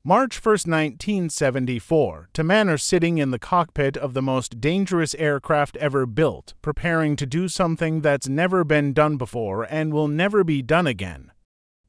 March 1, 1974, two men are sitting in the cockpit of the most dangerous aircraft ever built, preparing to do something that's never been done before and will never be done again.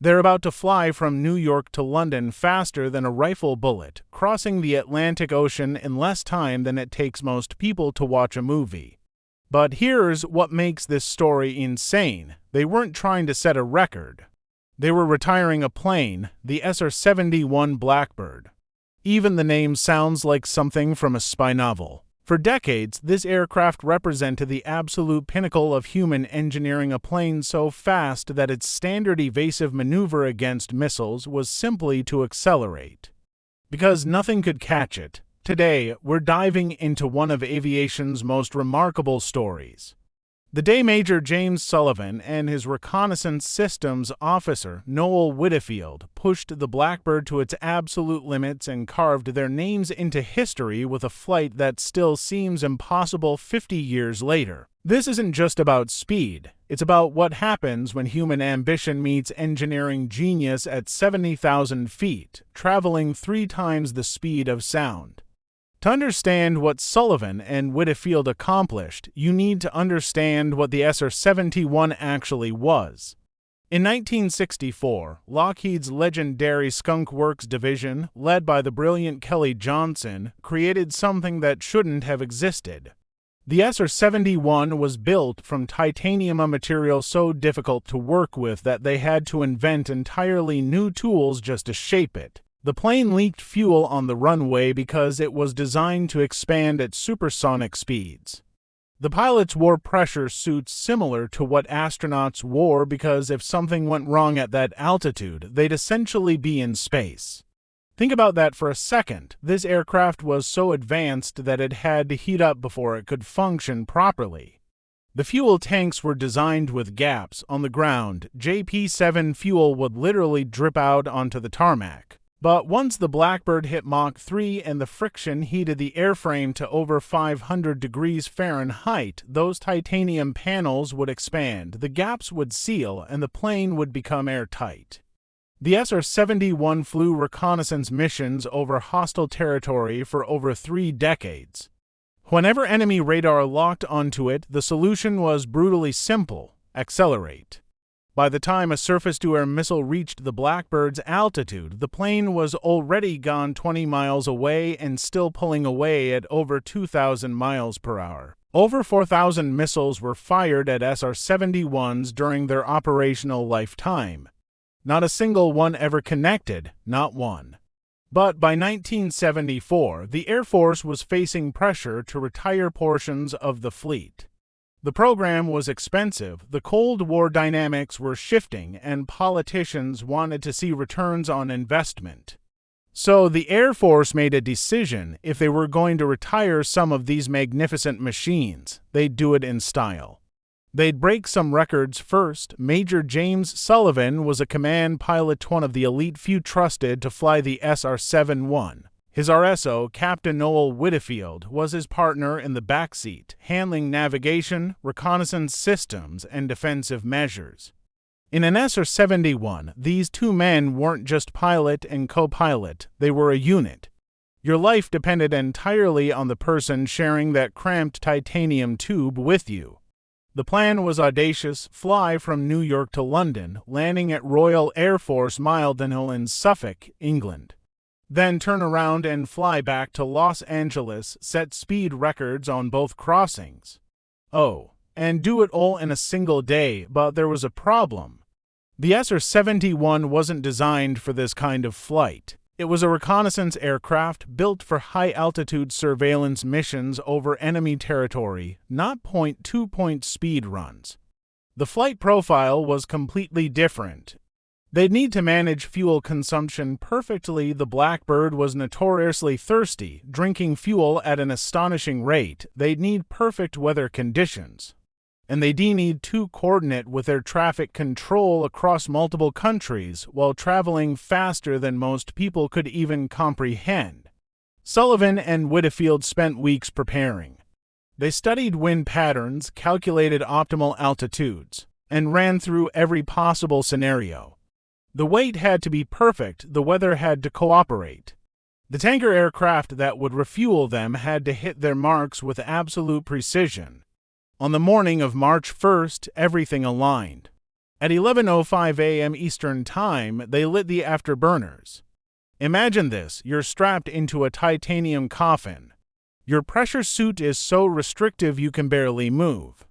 They're about to fly from New York to London faster than a rifle bullet, crossing the Atlantic Ocean in less time than it takes most people to watch a movie. But here's what makes this story insane. They weren't trying to set a record. They were retiring a plane, the SR-71 Blackbird. Even the name sounds like something from a spy novel. For decades, this aircraft represented the absolute pinnacle of human engineering, a plane so fast that its standard evasive maneuver against missiles was simply to accelerate. Because nothing could catch it, today we're diving into one of aviation's most remarkable stories. The day Major James Sullivan and his Reconnaissance Systems officer, Noel Widdifield, pushed the Blackbird to its absolute limits and carved their names into history with a flight that still seems impossible 50 years later. This isn't just about speed, it's about what happens when human ambition meets engineering genius at 70,000 feet, traveling 3 times the speed of sound. To understand what Sullivan and Widdifield accomplished, you need to understand what the SR-71 actually was. In 1964, Lockheed's legendary Skunk Works division, led by the brilliant Kelly Johnson, created something that shouldn't have existed. The SR-71 was built from titanium, a material so difficult to work with that they had to invent entirely new tools just to shape it. The plane leaked fuel on the runway because it was designed to expand at supersonic speeds. The pilots wore pressure suits similar to what astronauts wore because if something went wrong at that altitude, they'd essentially be in space. Think about that for a second. This aircraft was so advanced that it had to heat up before it could function properly. The fuel tanks were designed with gaps on the ground. JP7 fuel would literally drip out onto the tarmac. But once the Blackbird hit Mach 3 and the friction heated the airframe to over 500 degrees Fahrenheit, those titanium panels would expand, the gaps would seal, and the plane would become airtight. The SR-71 flew reconnaissance missions over hostile territory for over 3 decades. Whenever enemy radar locked onto it, the solution was brutally simple: accelerate. By the time a surface-to-air missile reached the Blackbird's altitude, the plane was already gone 20 miles away and still pulling away at over 2,000 miles per hour. Over 4,000 missiles were fired at SR-71s during their operational lifetime. Not a single one ever connected, not one. But by 1974, the Air Force was facing pressure to retire portions of the fleet. The program was expensive, the Cold War dynamics were shifting, and politicians wanted to see returns on investment. So the Air Force made a decision: if they were going to retire some of these magnificent machines, they'd do it in style. They'd break some records first. Major James Sullivan was a command pilot, one of the elite few trusted to fly the SR-71. His RSO, Captain Noel Widdifield, was his partner in the backseat, handling navigation, reconnaissance systems, and defensive measures. In an SR-71, these 2 men weren't just pilot and co-pilot, they were a unit. Your life depended entirely on the person sharing that cramped titanium tube with you. The plan was audacious: fly from New York to London, landing at Royal Air Force Mildon in Suffolk, England. Then turn around and fly back to Los Angeles, set speed records on both crossings. Oh, and do it all in a single day. But there was a problem. The SR-71 wasn't designed for this kind of flight. It was a reconnaissance aircraft built for high-altitude surveillance missions over enemy territory, not point-to-point speed runs. The flight profile was completely different. They'd need to manage fuel consumption perfectly. The Blackbird was notoriously thirsty, drinking fuel at an astonishing rate. They'd need perfect weather conditions. And they'd need to coordinate with air traffic control across multiple countries while traveling faster than most people could even comprehend. Sullivan and Widdifield spent weeks preparing. They studied wind patterns, calculated optimal altitudes, and ran through every possible scenario. The weight had to be perfect, the weather had to cooperate. The tanker aircraft that would refuel them had to hit their marks with absolute precision. On the morning of March 1st, everything aligned. At 11:05 a.m. Eastern Time, they lit the afterburners. Imagine this, you're strapped into a titanium coffin. Your pressure suit is so restrictive you can barely move.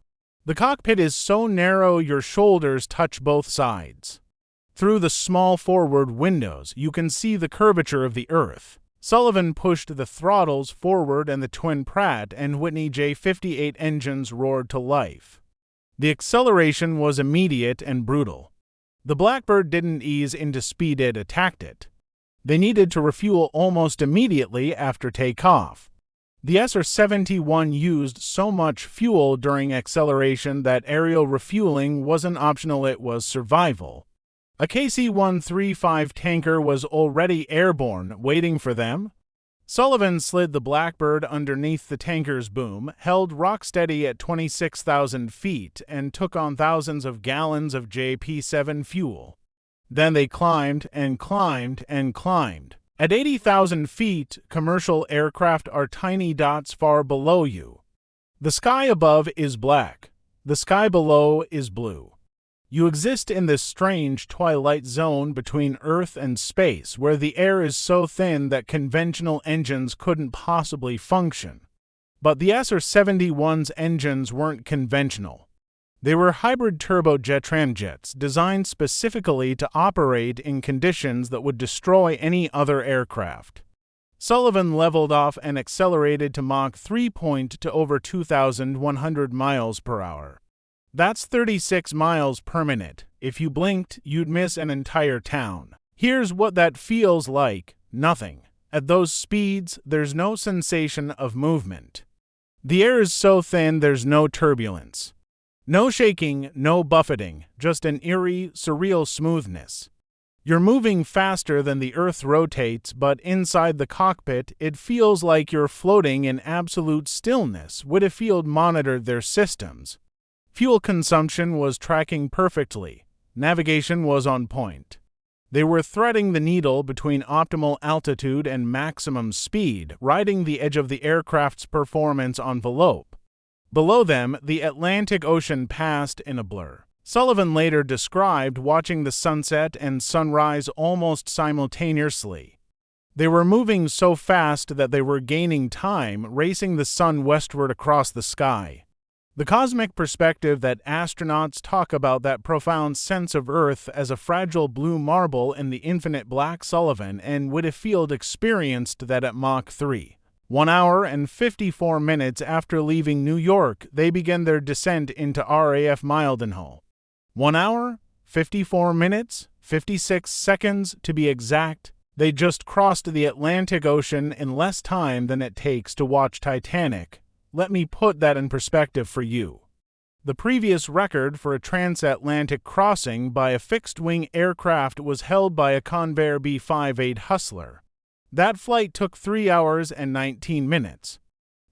The cockpit is so narrow your shoulders touch both sides. Through the small forward windows, you can see the curvature of the Earth. Sullivan pushed the throttles forward and the twin Pratt and Whitney J58 engines roared to life. The acceleration was immediate and brutal. The Blackbird didn't ease into speed, it attacked it. They needed to refuel almost immediately after takeoff. The SR-71 used so much fuel during acceleration that aerial refueling wasn't optional, it was survival. A KC-135 tanker was already airborne, waiting for them. Sullivan slid the Blackbird underneath the tanker's boom, held rocksteady at 26,000 feet, and took on thousands of gallons of JP-7 fuel. Then they climbed and climbed and climbed. At 80,000 feet, commercial aircraft are tiny dots far below you. The sky above is black. The sky below is blue. You exist in this strange twilight zone between Earth and space where the air is so thin that conventional engines couldn't possibly function. But the SR-71's engines weren't conventional. They were hybrid turbojet tramjets designed specifically to operate in conditions that would destroy any other aircraft. Sullivan leveled off and accelerated to Mach 3 to over 2,100 miles per hour. That's 36 miles per minute. If you blinked, you'd miss an entire town. Here's what that feels like: nothing. At those speeds, there's no sensation of movement. The air is so thin there's no turbulence. No shaking, no buffeting, just an eerie, surreal smoothness. You're moving faster than the Earth rotates, but inside the cockpit, it feels like you're floating in absolute stillness. Widdifield monitored their systems. Fuel consumption was tracking perfectly. Navigation was on point. They were threading the needle between optimal altitude and maximum speed, riding the edge of the aircraft's performance envelope. Below them, the Atlantic Ocean passed in a blur. Sullivan later described watching the sunset and sunrise almost simultaneously. They were moving so fast that they were gaining time, racing the sun westward across the sky. The cosmic perspective that astronauts talk about, that profound sense of Earth as a fragile blue marble in the infinite black. Sullivan and Widdifield experienced that at Mach 3. 1 hour and 54 minutes after leaving New York, they began their descent into RAF Mildenhall. 1 hour, 54 minutes, 56 seconds to be exact. They just crossed the Atlantic Ocean in less time than it takes to watch Titanic. Let me put that in perspective for you. The previous record for a transatlantic crossing by a fixed-wing aircraft was held by a Convair B-58 Hustler. That flight took 3 hours and 19 minutes.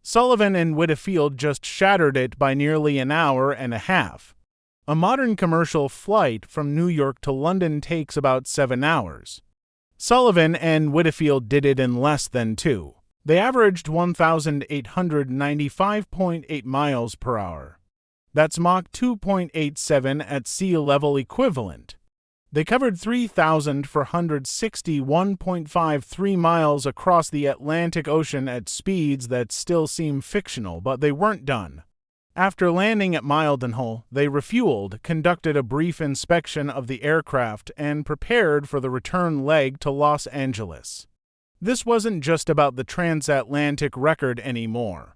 Sullivan and Widdifield just shattered it by nearly an hour and a half. A modern commercial flight from New York to London takes about 7 hours. Sullivan and Widdifield did it in less than 2. They averaged 1,895.8 miles per hour. That's Mach 2.87 at sea level equivalent. They covered 3,461.53 miles across the Atlantic Ocean at speeds that still seem fictional, but they weren't done. After landing at Mildenhall, they refueled, conducted a brief inspection of the aircraft, and prepared for the return leg to Los Angeles. This wasn't just about the transatlantic record anymore.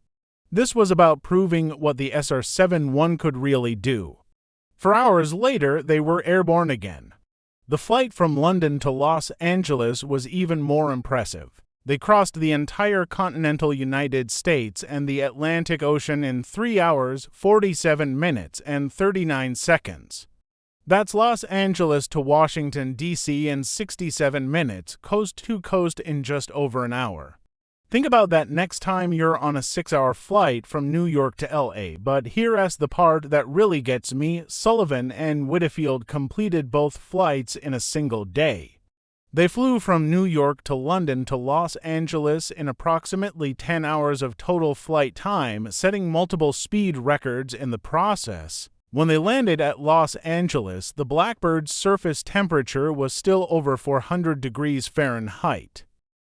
This was about proving what the SR-71 could really do. 4 hours later, they were airborne again. The flight from London to Los Angeles was even more impressive. They crossed the entire continental United States and the Atlantic Ocean in 3 hours, 47 minutes, and 39 seconds. That's Los Angeles to Washington, D.C. in 67 minutes, coast to coast in just over an hour. Think about that next time you're on a 6-hour flight from New York to LA, but here's the part that really gets me. Sullivan and Widdifield completed both flights in a single day. They flew from New York to London to Los Angeles in approximately 10 hours of total flight time, setting multiple speed records in the process. When they landed at Los Angeles, the Blackbird's surface temperature was still over 400 degrees Fahrenheit.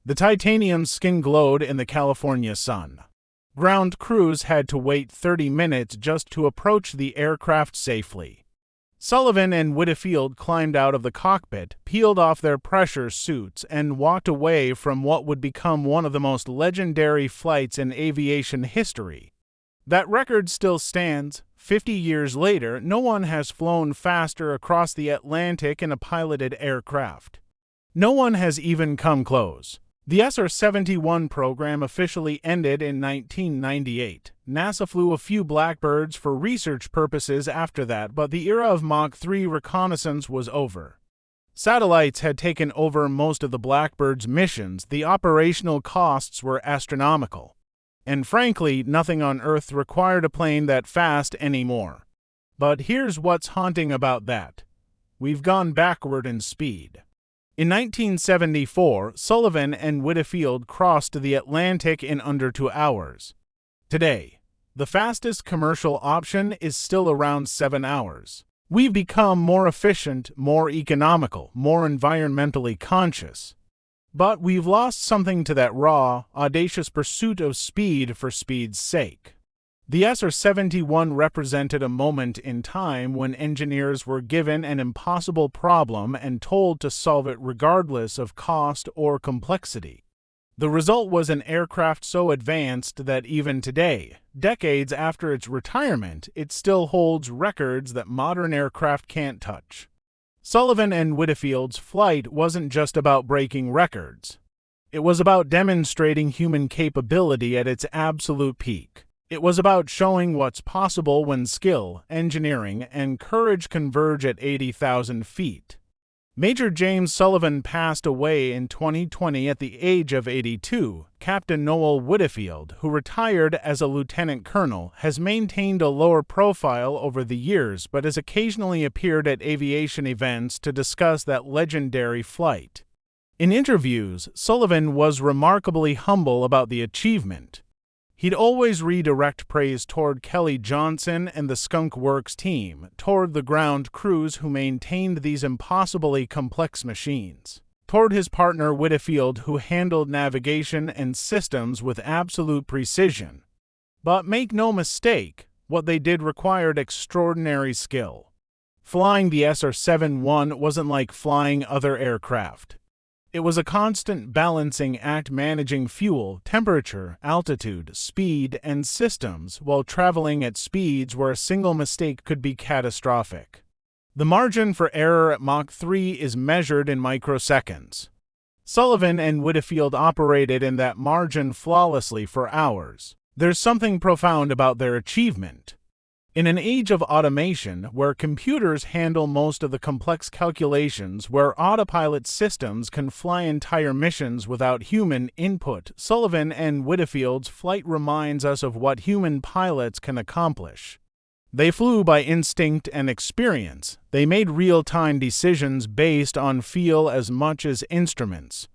The titanium skin glowed in the California sun. Ground crews had to wait 30 minutes just to approach the aircraft safely. Sullivan and Widdifield climbed out of the cockpit, peeled off their pressure suits, and walked away from what would become one of the most legendary flights in aviation history. That record still stands. 50 years later, no one has flown faster across the Atlantic in a piloted aircraft. No one has even come close. The SR-71 program officially ended in 1998. NASA flew a few Blackbirds for research purposes after that, but the era of Mach 3 reconnaissance was over. Satellites had taken over most of the Blackbird's missions. The operational costs were astronomical. And frankly, nothing on Earth required a plane that fast anymore. But here's what's haunting about that. We've gone backward in speed. In 1974, Sullivan and Widdifield crossed the Atlantic in under 2 hours. Today, the fastest commercial option is still around 7 hours. We've become more efficient, more economical, more environmentally conscious. But we've lost something to that raw, audacious pursuit of speed for speed's sake. The SR-71 represented a moment in time when engineers were given an impossible problem and told to solve it regardless of cost or complexity. The result was an aircraft so advanced that even today, decades after its retirement, it still holds records that modern aircraft can't touch. Sullivan and Widdifield's flight wasn't just about breaking records. It was about demonstrating human capability at its absolute peak. It was about showing what's possible when skill, engineering, and courage converge at 80,000 feet. Major James Sullivan passed away in 2020 at the age of 82. Captain Noel Widdifield, who retired as a lieutenant colonel, has maintained a lower profile over the years but has occasionally appeared at aviation events to discuss that legendary flight. In interviews, Sullivan was remarkably humble about the achievement. He'd always redirect praise toward Kelly Johnson and the Skunk Works team, toward the ground crews who maintained these impossibly complex machines, toward his partner Widdifield, who handled navigation and systems with absolute precision. But make no mistake, what they did required extraordinary skill. Flying the SR-71 wasn't like flying other aircraft. It was a constant balancing act, managing fuel, temperature, altitude, speed, and systems while traveling at speeds where a single mistake could be catastrophic. The margin for error at Mach 3 is measured in microseconds. Sullivan and Widdifield operated in that margin flawlessly for hours. There's something profound about their achievement. In an age of automation, where computers handle most of the complex calculations, where autopilot systems can fly entire missions without human input, Sullivan and Widdifield's flight reminds us of what human pilots can accomplish. They flew by instinct and experience. They made real-time decisions based on feel as much as instruments.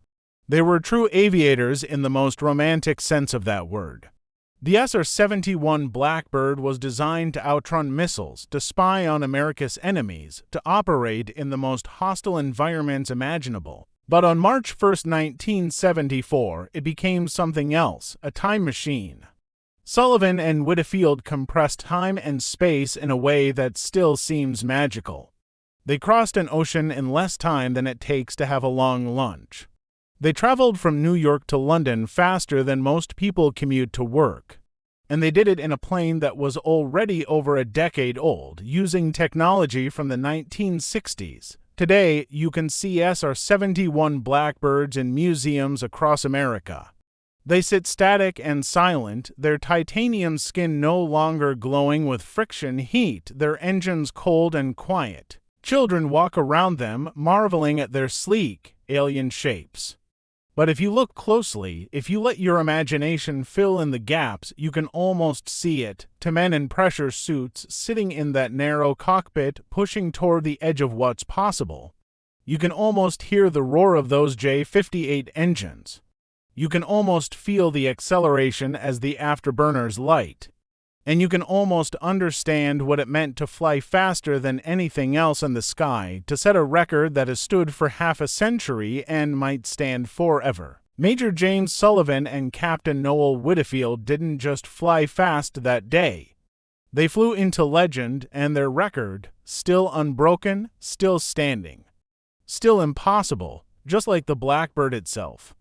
They were true aviators in the most romantic sense of that word. The SR-71 Blackbird was designed to outrun missiles, to spy on America's enemies, to operate in the most hostile environments imaginable. But on March 1, 1974, it became something else, a time machine. Sullivan and Widdifield compressed time and space in a way that still seems magical. They crossed an ocean in less time than it takes to have a long lunch. They traveled from New York to London faster than most people commute to work. And they did it in a plane that was already over a decade old, using technology from the 1960s. Today, you can see SR-71 Blackbirds in museums across America. They sit static and silent, their titanium skin no longer glowing with friction heat, their engines cold and quiet. Children walk around them, marveling at their sleek, alien shapes. But if you look closely, if you let your imagination fill in the gaps, you can almost see it, to men in pressure suits sitting in that narrow cockpit pushing toward the edge of what's possible. You can almost hear the roar of those J-58 engines. You can almost feel the acceleration as the afterburners light. And you can almost understand what it meant to fly faster than anything else in the sky, to set a record that has stood for half a century and might stand forever. Major James Sullivan and Captain Noel Widdifield didn't just fly fast that day. They flew into legend, and their record, still unbroken, still standing. Still impossible, just like the Blackbird itself.